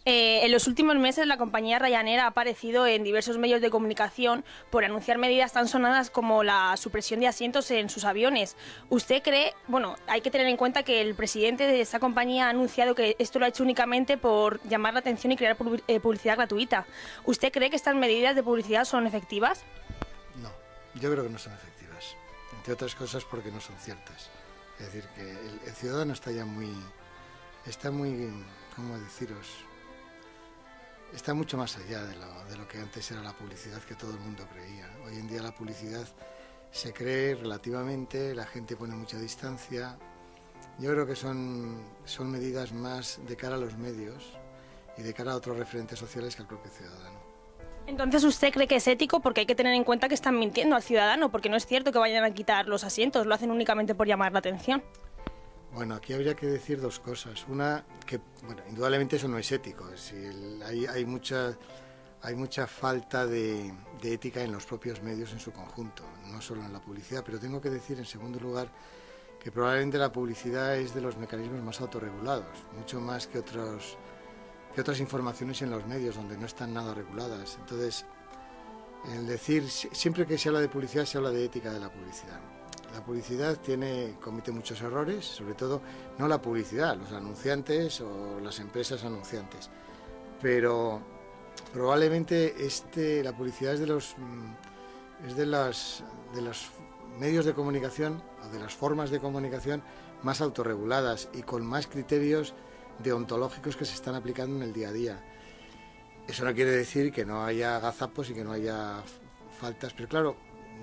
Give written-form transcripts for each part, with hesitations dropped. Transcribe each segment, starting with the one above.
En los últimos meses la compañía Ryanair ha aparecido en diversos medios de comunicación por anunciar medidas tan sonadas como la supresión de asientos en sus aviones. ¿Usted cree, bueno, hay que tener en cuenta que el presidente de esta compañía ha anunciado que esto lo ha hecho únicamente por llamar la atención y crear publicidad gratuita? ¿Usted cree que estas medidas de publicidad son efectivas? No, yo creo que no son efectivas, entre otras cosas porque no son ciertas. Es decir, que el ciudadano está muy, ¿cómo deciros? Está mucho más allá de lo que antes era la publicidad que todo el mundo creía. Hoy en día la publicidad se cree relativamente, la gente pone mucha distancia. Yo creo que son medidas más de cara a los medios y de cara a otros referentes sociales que al propio ciudadano. Entonces, ¿usted cree que es ético? Porque hay que tener en cuenta que están mintiendo al ciudadano, porque no es cierto que vayan a quitar los asientos, lo hacen únicamente por llamar la atención. Bueno, aquí habría que decir dos cosas. Una, que bueno, indudablemente eso no es ético. Hay mucha falta de ética en los propios medios en su conjunto, no solo en la publicidad. Pero tengo que decir, en segundo lugar, que probablemente la publicidad es de los mecanismos más autorregulados, mucho más que otras informaciones en los medios donde no están nada reguladas. Entonces, el decir, siempre que se habla de publicidad, se habla de ética de la publicidad. La publicidad comete muchos errores, sobre todo no la publicidad, los anunciantes o las empresas anunciantes. Pero probablemente la publicidad es de los medios de comunicación o de las formas de comunicación más autorreguladas y con más criterios deontológicos que se están aplicando en el día a día. Eso no quiere decir que no haya gazapos y que no haya faltas, pero claro,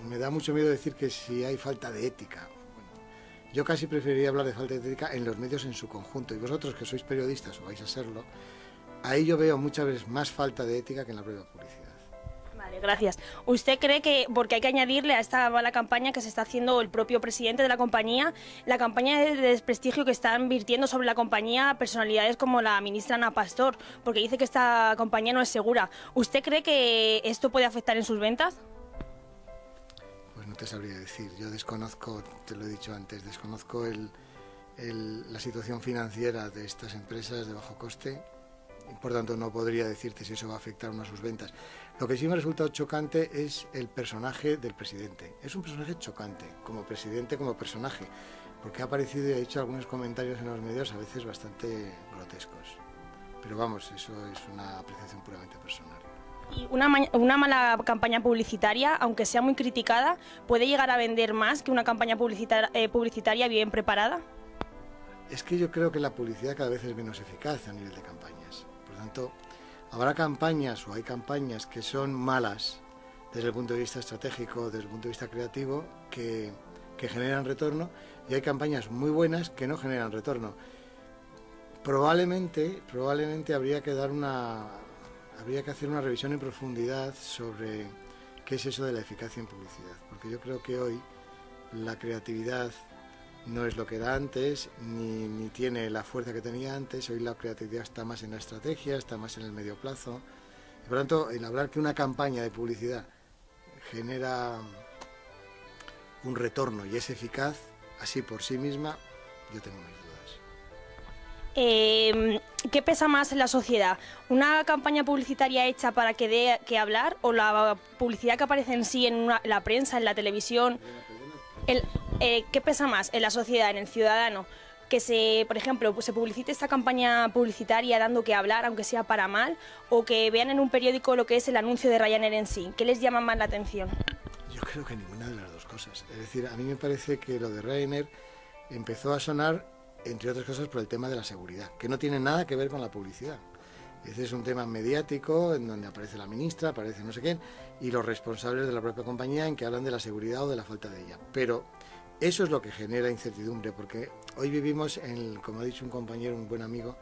me da mucho miedo decir que si hay falta de ética. Bueno, yo casi preferiría hablar de falta de ética en los medios en su conjunto, y vosotros que sois periodistas o vais a serlo, ahí yo veo muchas veces más falta de ética que en la propia publicidad. Vale, gracias. ¿Usted cree que, porque hay que añadirle a esta mala campaña que se está haciendo el propio presidente de la compañía, la campaña de desprestigio que están virtiendo sobre la compañía personalidades como la ministra Ana Pastor, porque dice que esta compañía no es segura? ¿Usted cree que esto puede afectar en sus ventas? Pues no te sabría decir. Yo desconozco, te lo he dicho antes, desconozco la situación financiera de estas empresas de bajo coste. Por tanto, no podría decirte si eso va a afectar o no a sus ventas. Lo que sí me ha resultado chocante es el personaje del presidente. Es un personaje chocante, como presidente, como personaje, porque ha aparecido y ha hecho algunos comentarios en los medios a veces bastante grotescos. Pero vamos, eso es una apreciación puramente personal. ¿Y una mala campaña publicitaria, aunque sea muy criticada, puede llegar a vender más que una campaña publicitaria bien preparada? Es que yo creo que la publicidad cada vez es menos eficaz a nivel de campañas. Por tanto, habrá campañas o hay campañas que son malas desde el punto de vista estratégico, desde el punto de vista creativo, que generan retorno, y hay campañas muy buenas que no generan retorno. Probablemente habría que hacer una revisión en profundidad sobre qué es eso de la eficacia en publicidad, porque yo creo que hoy la creatividad no es lo que era antes, ni tiene la fuerza que tenía antes. Hoy la creatividad está más en la estrategia, está más en el medio plazo. Y por lo tanto, el hablar que una campaña de publicidad genera un retorno y es eficaz, así por sí misma, yo tengo mis dudas. ¿Qué pesa más en la sociedad? ¿Una campaña publicitaria hecha para que dé que hablar o la publicidad que aparece en sí en la prensa, en la televisión? ¿Qué pesa más en la sociedad, en el ciudadano? Que por ejemplo, se publicite esta campaña publicitaria dando que hablar, aunque sea para mal, o que vean en un periódico lo que es el anuncio de Ryanair en sí. ¿Qué les llama más la atención? Yo creo que ninguna de las dos cosas. Es decir, a mí me parece que lo de Ryanair empezó a sonar, entre otras cosas, por el tema de la seguridad, que no tiene nada que ver con la publicidad. Ese es un tema mediático en donde aparece la ministra, aparece no sé quién, y los responsables de la propia compañía en que hablan de la seguridad o de la falta de ella. Pero eso es lo que genera incertidumbre, porque hoy vivimos, como ha dicho un compañero, un buen amigo,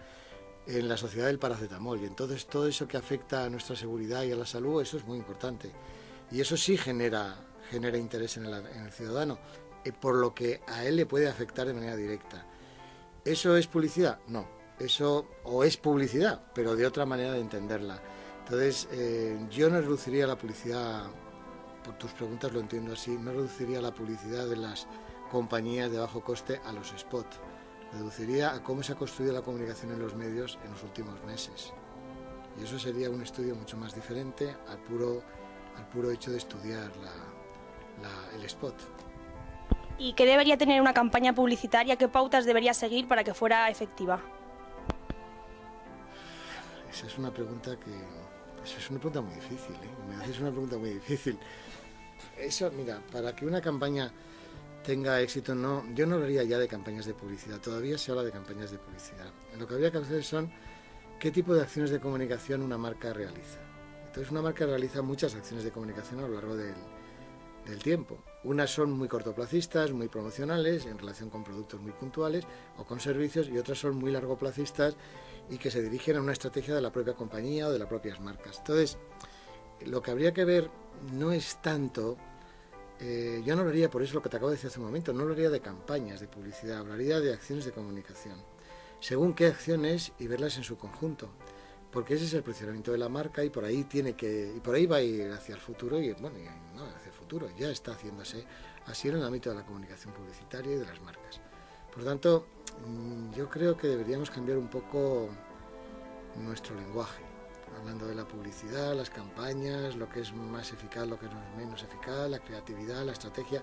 en la sociedad del paracetamol, y entonces todo eso que afecta a nuestra seguridad y a la salud, eso es muy importante. Y eso sí genera interés en el ciudadano, por lo que a él le puede afectar de manera directa. ¿Eso es publicidad? No. Eso o es publicidad, pero de otra manera de entenderla. Entonces, yo no reduciría la publicidad, por tus preguntas lo entiendo así, no reduciría la publicidad de las compañías de bajo coste a los spots. Reduciría a cómo se ha construido la comunicación en los medios en los últimos meses. Y eso sería un estudio mucho más diferente al puro hecho de estudiar el spot. ¿Y qué debería tener una campaña publicitaria? ¿Qué pautas debería seguir para que fuera efectiva? Esa es una pregunta muy difícil, ¿eh? Me haces una pregunta muy difícil. Eso, mira, para que una campaña tenga éxito, yo no hablaría ya de campañas de publicidad, todavía se habla de campañas de publicidad. Lo que habría que hacer son qué tipo de acciones de comunicación una marca realiza. Entonces, una marca realiza muchas acciones de comunicación a lo largo del tiempo. Unas son muy cortoplacistas, muy promocionales, en relación con productos muy puntuales o con servicios, y otras son muy largoplacistas y que se dirigen a una estrategia de la propia compañía o de las propias marcas. Entonces, lo que habría que ver no es tanto, yo no hablaría, por eso lo que te acabo de decir hace un momento, no hablaría de campañas de publicidad, hablaría de acciones de comunicación. Según qué acciones y verlas en su conjunto, porque ese es el posicionamiento de la marca y por ahí va a ir hacia el futuro y bueno, no hacia el futuro, ya está haciéndose así en el ámbito de la comunicación publicitaria y de las marcas. Por lo tanto, yo creo que deberíamos cambiar un poco nuestro lenguaje, hablando de la publicidad, las campañas, lo que es más eficaz, lo que es menos eficaz, la creatividad, la estrategia.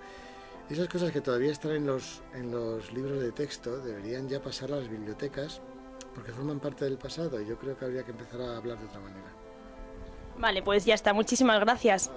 Esas cosas que todavía están en los libros de texto deberían ya pasar a las bibliotecas porque forman parte del pasado y yo creo que habría que empezar a hablar de otra manera. Vale, pues ya está. Muchísimas gracias.